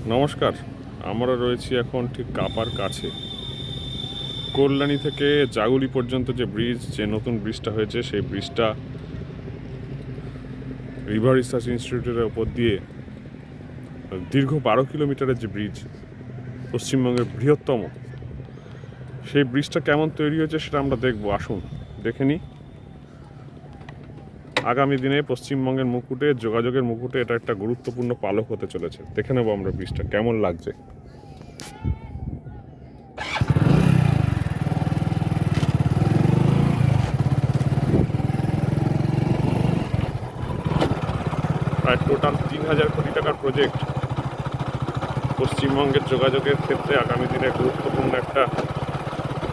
নমস্কার। আমরা রয়েছি এখন ঠিক কাপার কাছে। কল্যাণী থেকে জাগুলি পর্যন্ত যে ব্রিজ, যে নতুন ব্রিজটা হয়েছে, সেই ব্রিজটা রিভার রিসার্চ ইনস্টিটিউটের ওপর দিয়ে দীর্ঘ 12 কিলোমিটারের যে ব্রিজ, পশ্চিমবঙ্গের বৃহত্তম, সেই ব্রিজটা কেমন তৈরি হয়েছে সেটা আমরা দেখব। আসুন দেখে নিই। আগামী দিনে পশ্চিমবঙ্গের মুকুটে, যোগাযোগের মুকুটে এটা একটা গুরুত্বপূর্ণ পালক হতে চলেছে। দেখে নেব আমরা ব্রিজটা কেমন লাগছে। প্রায় টোটাল 3,000 কোটি টাকার প্রজেক্ট। পশ্চিমবঙ্গের যোগাযোগের ক্ষেত্রে আগামী দিনে গুরুত্বপূর্ণ একটা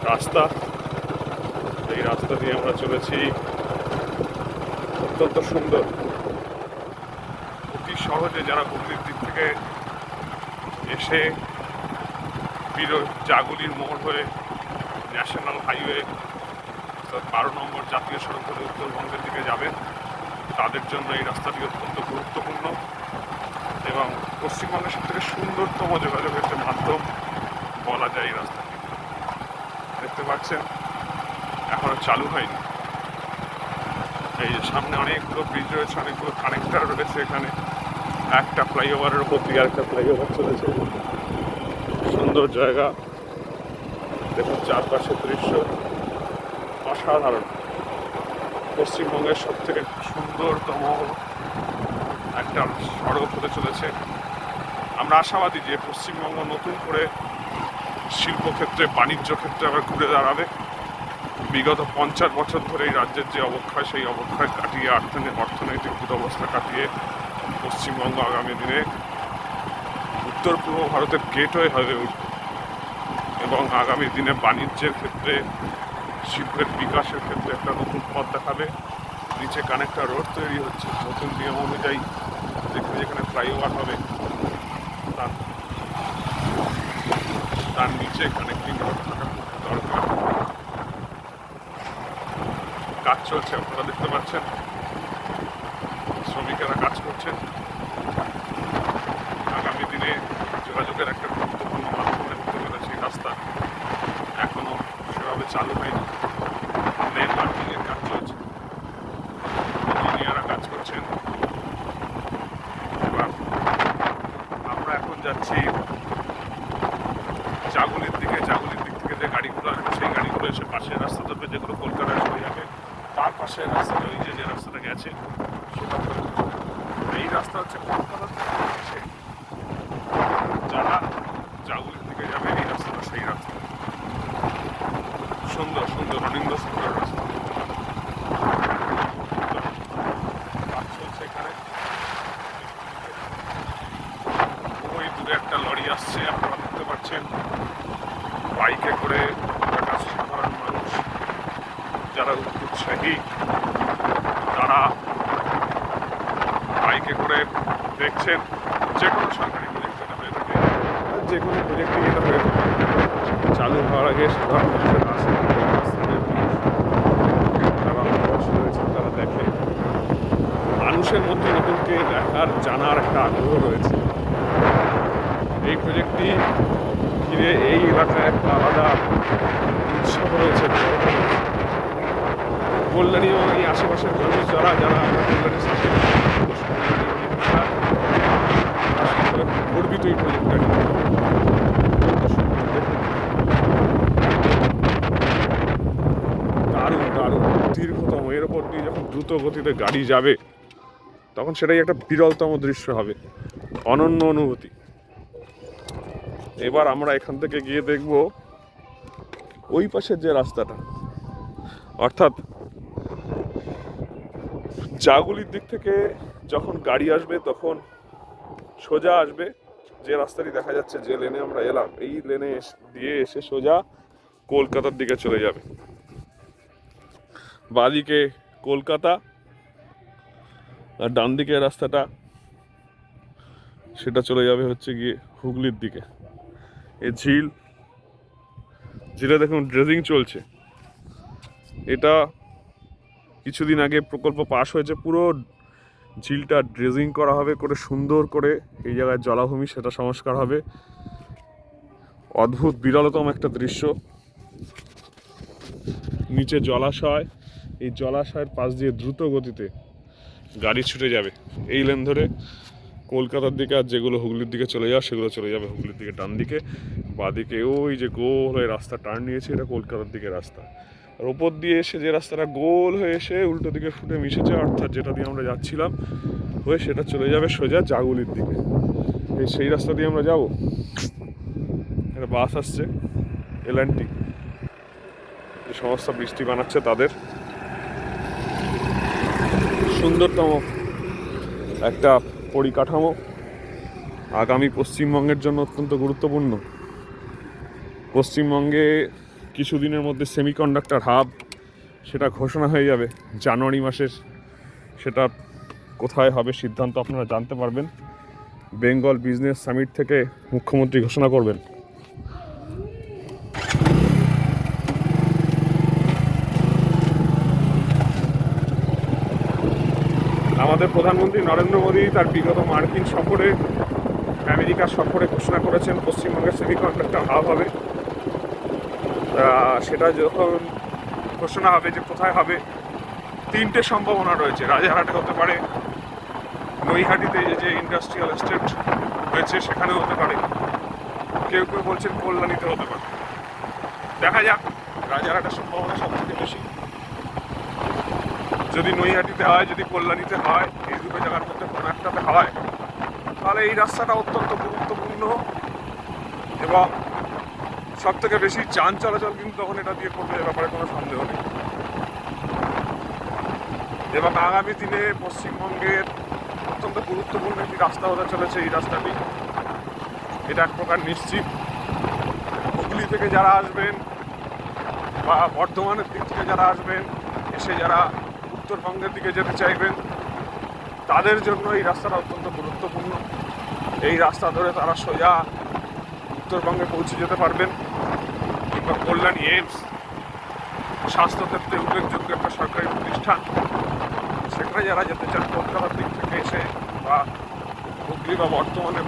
রাস্তা। এই রাস্তা দিয়ে আমরা চলেছি। অত্যন্ত সুন্দর, অতি সহজে যারা হুগলির দিক থেকে এসে জাগুলির মোড় হয়ে ন্যাশনাল হাইওয়ে 12 নম্বর জাতীয় সড়ক ধরে উত্তরবঙ্গের দিকে যাবেন, তাদের জন্য এই রাস্তাটি অত্যন্ত গুরুত্বপূর্ণ এবং পশ্চিমবঙ্গের সবথেকে সুন্দরতম যোগাযোগের যে মাধ্যম বলা যায় এই রাস্তাটি। দেখতে পাচ্ছেন এখনো চালু হয়নি। এই যে সামনে অনেকগুলো ব্রিজ রয়েছে, অনেকগুলো কানেক্টর রয়েছে। এখানে একটা ফ্লাইওভারের উপর দিয়ে আরেকটা ফ্লাইওভার চলেছে। সুন্দর জায়গা, দেখুন চারপাশের দৃশ্য অসাধারণ। পশ্চিমবঙ্গের সব থেকে সুন্দরতম একটা সড়ক হতে চলেছে। আমরা আশাবাদী যে পশ্চিমবঙ্গ নতুন করে শিল্পক্ষেত্রে, বাণিজ্য ক্ষেত্রে আবার ঘুরে দাঁড়াবে। বিগত 50 বছর ধরে এই রাজ্যের যে অবক্ষয়, সেই অবক্ষয় কাটিয়ে, অর্থনৈতিক দুরবস্থা কাটিয়ে পশ্চিমবঙ্গ আগামী দিনে উত্তর পূর্ব ভারতের গেটওয়ে হয়ে উঠবে এবং আগামী দিনে বাণিজ্যের ক্ষেত্রে, শিল্পের বিকাশের ক্ষেত্রে একটা নতুন পথ দেখাবে। নিচে কানেক্টর রোড তৈরি হচ্ছে নতুন নিয়ম অনুযায়ী। যেখানে যেখানে ফ্লাইওভার হবে তার নিচে কানেক্টিং রোড থাকা দরকার। কাজ চলছে, আপনারা দেখতে পাচ্ছেন শ্রমিকেরা কাজ করছেন। আগামী দিনে যোগাযোগের একটা গুরুত্বপূর্ণ মাধ্যমে হতে চলেছে এই রাস্তা। এখনো সেভাবে চালু হয়নি। লেন মার্কিংয়ের কাজ চলছে, ইঞ্জিনিয়াররা কাজ করছেন। এবার আমরা এখন যাচ্ছি জাগুলির দিকে। জাগুলির দিক থেকে যে গাড়িগুলো আসবে, সেই গাড়িগুলো এসে পাশের রাস্তা ধরবে, যেগুলো কলকাতায় চলে যাবে। তার পাশের রাস্তাটা, ওই যে রাস্তাটা গেছে সেটা ধরে। এই রাস্তা হচ্ছে কলকাতা থেকে আসে যারা জাগুলির দিকে যাবে, এই রাস্তাটা সেই রাস্তা। সুন্দর সুন্দর, অনিন্দ সুন্দর রাস্তা। কাজ চলছে এখানে। ওই দূরে একটা লরি আসছে, আপনারা দেখতে পাচ্ছেন। বাইকে করে সাধারণ মানুষ যারা উৎসাহী, তারা বাইকে করে দেখছেন। যে কোনো সরকারি প্রজেক্ট এটা হয়ে থাকে, যে কোনো প্রজেক্টই এটা হয়ে থাকে, চালু হওয়ার আগে সাধারণ মানুষের আসে, তারা দেখে। মানুষের মধ্যে নতুনকে দেখার, জানার একটা আগ্রহ রয়েছে। এই প্রজেক্টটি ঘিরে এই এলাকায় একটা আলাদা উৎসাহ রয়েছে। কল্যাণী এবং এই আশেপাশের মানুষ যারা যারা কল্যাণীর সাথে গর্বিত এই প্রজেক্টটা। দারুণ দারুণ, দীর্ঘতম, এর ওপর দিয়ে যখন দ্রুত গতিতে গাড়ি যাবে তখন সেটাই একটা বিরলতম দৃশ্য হবে, অনন্য অনুভূতি। এবার আমরা এখান থেকে গিয়ে দেখব ওই পাশের যে রাস্তাটা, অর্থাৎ জাগুলির দিক থেকে যখন গাড়ি আসবে তখন সোজা আসবে। যে রাস্তাটি দেখা যাচ্ছে, যে লেনে আমরা এলাম, এই লেনে দিয়ে এসে সোজা কলকাতার দিকে চলে যাবে। বাঁদিকে কলকাতা, আর ডান দিকে রাস্তাটা সেটা চলে যাবে হচ্ছে গিয়ে হুগলির দিকে। এই ঝিলে দেখুন ড্রেজিং চলছে। এটা কিছুদিন আগে প্রকল্প পাশ হয়েছে, পুরো ঝিলটা ড্রেজিং করা হবে, করে সুন্দর করে এই জায়গায় জলাভূমি সেটা সংস্কার হবে। অদ্ভুত বিরলতম একটা দৃশ্য। নিচে জলাশয়, এই জলাশয়ের পাশ দিয়ে দ্রুত গতিতে গাড়ি ছুটে যাবে এই লেন ধরে কলকাতার দিকে, আর যেগুলো হুগলির দিকে চলে যাওয়া সেগুলো চলে যাবে হুগলির দিকে ডান দিকে। বাঁদিকে ওই যে গোল হয়ে রাস্তা টার্ন নিয়েছে, এটা কলকাতার দিকে রাস্তা। আর ওপর দিয়ে এসে যে রাস্তাটা গোল হয়ে এসে উল্টো দিকে ফুটে মিশেছে, অর্থাৎ যেটা দিয়ে আমরা যাচ্ছিলাম হয়ে, সেটা চলে যাবে সোজা জাগুলির দিকে। সেই রাস্তা দিয়ে আমরা যাব। একটা বাস আসছে এল&টি, যে সংস্থা বৃষ্টি বানাচ্ছে তাদের। সুন্দরতম একটা পরিকাঠামো, আগামী পশ্চিমবঙ্গের জন্য অত্যন্ত গুরুত্বপূর্ণ। পশ্চিমবঙ্গে কিছুদিনের মধ্যে সেমিকন্ডাক্টর হাব, সেটা ঘোষণা হয়ে যাবে জানুয়ারি মাসের। সেটা কোথায় হবে সিদ্ধান্ত আপনারা জানতে পারবেন। বেঙ্গল বিজনেস সামিট থেকে মুখ্যমন্ত্রী ঘোষণা করবেন। আমাদের প্রধানমন্ত্রী নরেন্দ্র মোদী তার বিগত মার্কিন সফরে, আমেরিকার সফরে ঘোষণা করেছেন পশ্চিমবঙ্গের সেমিকন্ডাক্টর হাব হবে। সেটা যখন ঘোষণা হবে যে কোথায় হবে, তিনটে সম্ভাবনা রয়েছে। রাজারহাটে হতে পারে, নৈহাটিতে যে ইন্ডাস্ট্রিয়াল এস্টেট হয়েছে সেখানে হতে পারে, কেউ কেউ বলছেন কল্যাণীতে হতে পারে। দেখা যাক, রাজারহাটের সম্ভাবনা সবথেকে বেশি। যদি নৈহাটিতে হয়, যদি কল্যাণীতে হয়, এই দুটো জায়গার মধ্যে কোনো একটাতে হয়, তাহলে এই রাস্তাটা অত্যন্ত গুরুত্বপূর্ণ এবং সব থেকে বেশি যান চলাচল কিন্তু তখন এটা দিয়ে করবে, এ ব্যাপারে কোনো সন্দেহ নেই। এবং আগামী দিনে পশ্চিমবঙ্গের অত্যন্ত গুরুত্বপূর্ণ একটি রাস্তা হতে চলেছে এই রাস্তাটি, এটা এক প্রকার নিশ্চিত। হুগলি থেকে যারা আসবেন বা বর্ধমানের দিক থেকে যারা আসবেন, এসে যারা উত্তরবঙ্গের দিকে যেতে চাইবেন, তাদের জন্য এই রাস্তাটা অত্যন্ত গুরুত্বপূর্ণ। এই রাস্তা ধরে তারা সোজা উত্তরবঙ্গে পৌঁছে যেতে পারবেন। কিংবা কল্যাণী এইমস, স্বাস্থ্যক্ষেত্রে উল্লেখযোগ্য একটা সরকারি প্রতিষ্ঠান, সেখানে যারা যেতে চান কলকাতার দিক থেকে এসে বা হুগলি বা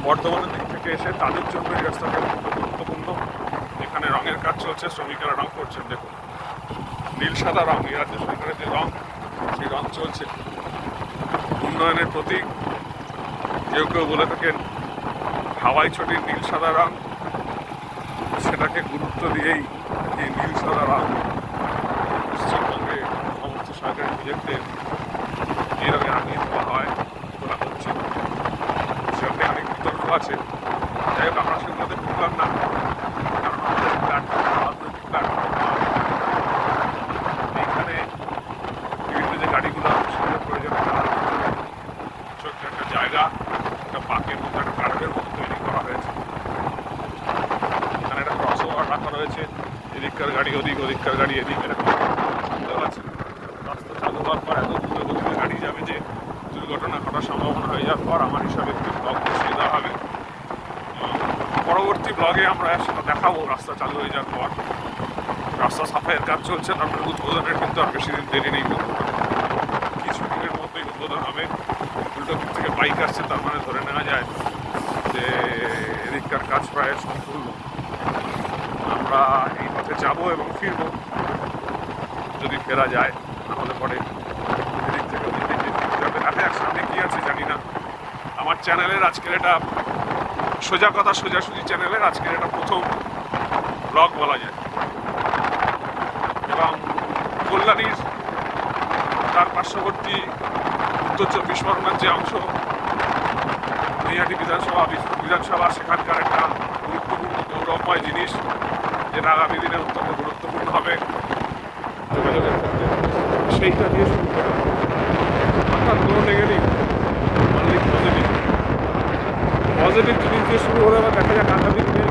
বর্ধমানের দিক থেকে এসে, তাদের জন্য এই রাস্তাটা অত্যন্ত গুরুত্বপূর্ণ। এখানে রঙের কাজ চলছে, শ্রমিকেরা রং করছেন। দেখুন, নীল সাদা রং, এই রাজ্য সরকারের যে রং, সেই রং চলছে। উন্নয়নের প্রতীক। কেউ কেউ বলে থাকেন হাওয়াই ছড়ির নীল সাদা রং, সেটাকে গুরুত্ব দিয়েই এই নীল সাদা রং পশ্চিমবঙ্গে সমস্ত সরকারি প্রজেক্টের এই রঙে রাঙিয়ে দেওয়া হয়, বলা হচ্ছে। সেখানে অনেক বিতর্ক আছে। যাই হোক, আমরা সেগুলোতে ঢুকলাম না, কারণ আমাদের রাজনৈতিক প্ল্যাটফর্ম, এইখানে বিভিন্ন যে গাড়িগুলো সেগুলো প্রয়োজন ছোট্ট একটা জায়গা, একটা পার্কের মতো, একটা কার্ভের মতো তৈরি করা হয়েছে। এখানে একটা ক্রস ওভার রাখা রয়েছে, এদিককার গাড়ি ওদিক, ওদিককার গাড়ি এদিক, এরকম আছে। রাস্তা চালু হওয়ার পর এত দ্রুত গতিতে গাড়ি যাবে যে দুর্ঘটনা ঘটার সম্ভাবনা হয়ে যাওয়ার পর আমার হিসাবে একটি ব্লগ বসিয়ে দেওয়া হবে। পরবর্তী ব্লগে আমরা সেটা দেখাবো রাস্তা চালু হয়ে যাওয়ার পর। রাস্তা সাফাইয়ের কাজ চলছে, তারপরে উদ্বোধনের কিন্তু আর বেশি দিন দেরি নেই। কিছু দিনের মধ্যেই উদ্বোধন হবে। উল্টো দিক থেকে বাইক আসছে, তার মানে ধরে নেওয়া যায় যে এদিককার কাজ প্রায় সম্পূর্ণ। আমরা এই পথে যাবো এবং ফিরবো, যদি ফেরা যায়, নাহলে পরে এদিক থেকে ওদিক থেকে ফিরতে হবে। দেখা যাক সামনে কী আছে জানি না। আমার চ্যানেলের আজকের এটা সোজা কথা সোজাসুজি চ্যানেলের আজকের এটা প্রথম ব্লগ বলা যায়। এবং কল্যাণীর তার পার্শ্ববর্তী উত্তর চব্বিশ পরগনার যে অংশ, নৈহাটি বিধানসভা, সেখানকার একটা গুরুত্বপূর্ণ গৌরবময় জিনিস, যেটা আগামী দিনে অত্যন্ত গুরুত্বপূর্ণ হবে যোগাযোগের ক্ষেত্রে। সেইটা দিয়ে শুরু করে অর্থাৎ কোনো নেগেটিভ, অনলি পজিটিভ জিনিস দিয়ে শুরু হলে আবার দেখা যাক আগামী দিনে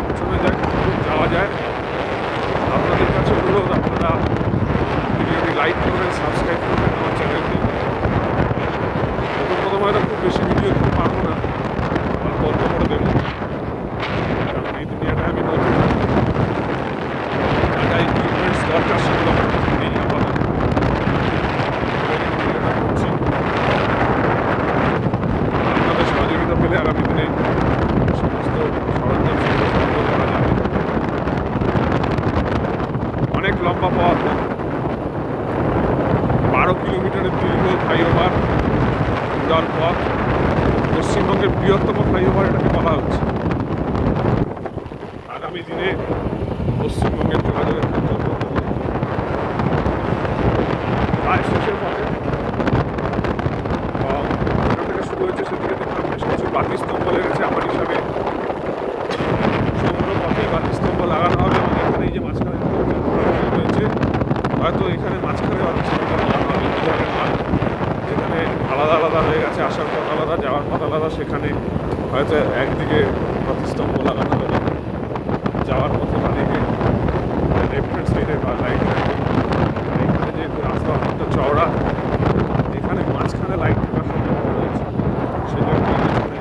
পৌঁছানো যায়, যাওয়া যায়। আপনাদের কাছে অনুরোধ, আপনারা ভিডিওটি লাইক করবেন, সাবস্ক্রাইব করবেন আমার চ্যানেলটি। প্রথম হয়তো খুব বেশি ভিডিও দিতে পারবো না, অল্প অল্প করে দেবো, কারণ এই দুনিয়াটায় আমি নতুন। যা ইকুইপমেন্টস দরকার সেগুলো আমার কাছে নেই আপাতত। ভিডিওটা করছি। পশ্চিমবঙ্গের বৃহত্তম ফ্লাইওভার এটাকে বলা হচ্ছে। আগামী দিনে পশ্চিমবঙ্গের যোগাযোগের প্রায় শেষের পথে যেখান থেকে শুরু হয়েছে সেদিকে দেখলাম বেশ কিছু বাতিস্তম্ভ লেগেছে। আমার হিসাবে সমগ্র পথেই বাতিস্তম্ভ লাগানো হবে এবং এখানে এই যে মাঝখানে রয়েছে হয়তো এখানে মাঝখানে বাতিস্তম্ভ লাগানো হবে দুধারের মাল, যেখানে আলাদা আলাদা হয়ে গেছে, আসার পথ আলাদা যাওয়ার পথ আলাদা, সেখানে হয়তো একদিকে বাতিস্তম্ভ লাগানো হবে, যাওয়ার পথে বাদিকে লেফট হ্যান্ড সাইডে বা রাইট হ্যান্ডে। এখানে যেহেতু রাস্তা অত্যন্ত চওড়া, এখানে মাঝখানে লাইট থাকার সম্ভাবনা রয়েছে, সেই জন্য এইখানে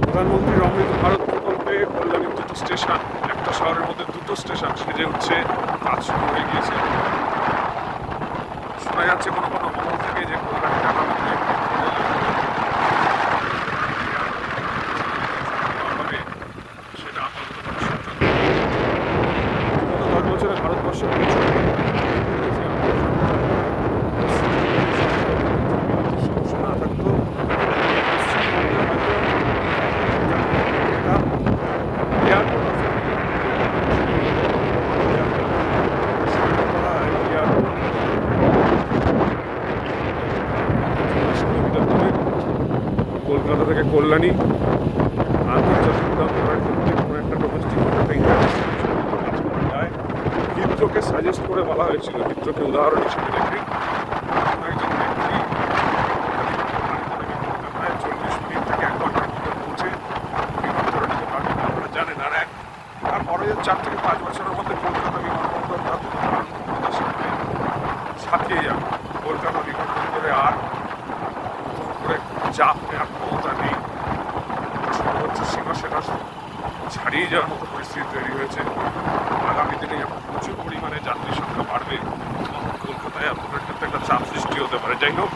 প্রধানমন্ত্রীর অমৃত ভারত প্রকল্পে কল্যাণীর দুটো স্টেশন, একটা শহরের মধ্যে দুটো স্টেশন সেজে উঠছে, কাজ শুরু হয়ে গিয়েছে। শোনা যাচ্ছে কোনো কোনো মহল থেকে যে কল্যাণী সেটা আপাতত 10 বছরে ভারতবর্ষে সমস্যা না থাকতো কলকাতা থেকে কল্যাণী আন্তর্জাতিক উড়ান করার ক্ষেত্রে কোনো একটা ডোমেস্টিক যায়। হিথ্রোকে সাজেস্ট করে বলা হয়েছিল, হিথ্রোকে উদাহরণ হিসেবে রেখে একজন ব্যক্তি 40 মিনিট থেকে 1 ঘন্টার মধ্যে পৌঁছে বিমানবন্দরে নিতে পারবেন। আপনারা জানেন আর তারপরে 4 থেকে 5 বছরের মধ্যে কলকাতা বিমানবন্দর তার সাথে ছাপিয়ে যাবে। কলকাতা বিমানবন্দরে আর করে চাপ নেওয়ার ক্ষমতা নেই, সর্বোচ্চ সীমা সেটা ছাড়িয়ে যাওয়ার মতো পরিস্থিতি তৈরি হয়েছে। আগামী দিনে এখন প্রচুর পরিমাণে যাত্রী সংখ্যা বাড়বে এবং কলকাতায় আপনাদের ক্ষেত্রে একটা চাপ সৃষ্টি হতে পারে। যাই হোক,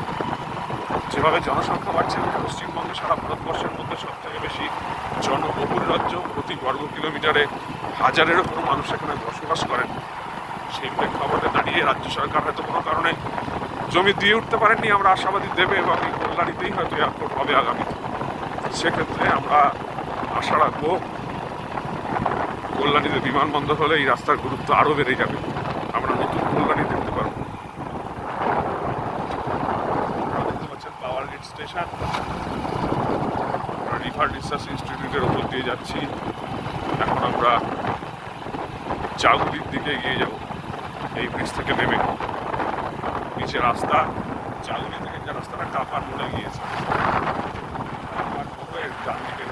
যেভাবে জনসংখ্যা বাড়ছে পশ্চিমবঙ্গে সারা ভারতবর্ষের মধ্যে সব থেকে বেশি জনবহুল রাজ্য, প্রতি বর্গ কিলোমিটারে 1000-এর উপর মানুষ এখানে বসবাস করেন। সেই প্রেক্ষাপটে দাঁড়িয়ে রাজ্য সরকার হয়তো কোনো কারণে জমি দিয়ে উঠতে পারেননি, আমরা আশাবাদী দেবে এবং এই কল্যাণীতেই হয়তো এয়ারপোর্ট হবে আগামীতে। সেক্ষেত্রে আমরা আশা রাখবো কল্যাণীতে বিমানবন্দর হলে এই রাস্তার গুরুত্ব আরও বেড়ে যাবে, আমরা নতুন কল্যাণী দেখতে পারবো। দেখতে পাচ্ছেন power grid station, river research ইনস্টিটিউটের ওপর দিয়ে যাচ্ছি। এখন আমরা চাগুলির দিকে এগিয়ে যাব এই ব্রিজ থেকে নেমে। নিচে রাস্তা চাগুলি থেকে যে রাস্তাটা কাপার মোড়ে গিয়েছে, ডান দিকে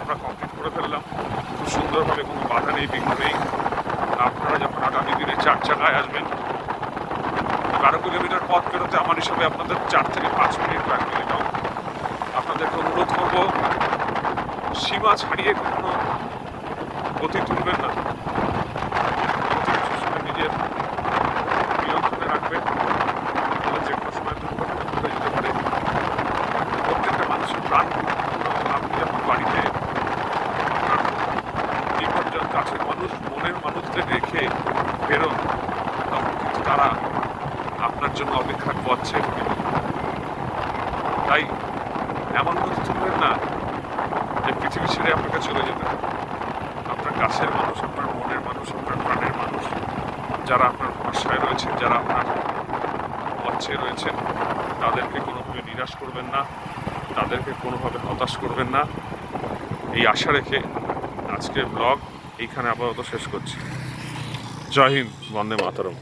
আমরা কমপ্লিট করে ফেললাম খুব সুন্দরভাবে, কোনো বাধা নেই, বিঘ্ন নেই। আপনারা যখন আগামী দিনে 4 চাকায় আসবেন, 12 কিলোমিটার পথ বেরোতে আমার হিসাবে আপনাদের 4 থেকে 5 মিনিট লাগবে এবং আপনাদেরকে অনুরোধ করব সীমা ছাড়িয়ে কখনো গতি তুলবেন না, নিজের নিয়ন্ত্রণে রাখবেন, যে কোনো সময় দুর্ঘটনা ঘটে যেতে পারে। প্রত্যেকটা মানুষের প্রাণ, আপনি যখন বাড়িতে বিপর্যয় কাছের মানুষ, মনের মানুষদের রেখে বেরোন, তখন কিন্তু তারা আপনার জন্য অপেক্ষার পথ ছেড়ে দেবে। তাই এমন গতি তুলবেন না যে পৃথিবী ছেড়ে আপনাকে চলে যেতে হবে। কাছের মানুষ, আপনার মনের মানুষ, আপনার প্রাণের মানুষ, যারা আপনার ভরসায় রয়েছেন, যারা আপনার লক্ষ্যে রয়েছেন, তাদেরকে কোনোভাবে নিরাশ করবেন না, তাদেরকে কোনোভাবে হতাশ করবেন না, এই আশা রেখে আজকের ব্লগ এইখানে আপাতত শেষ করছি। জয় হিন্দ, বন্দে মাতরম।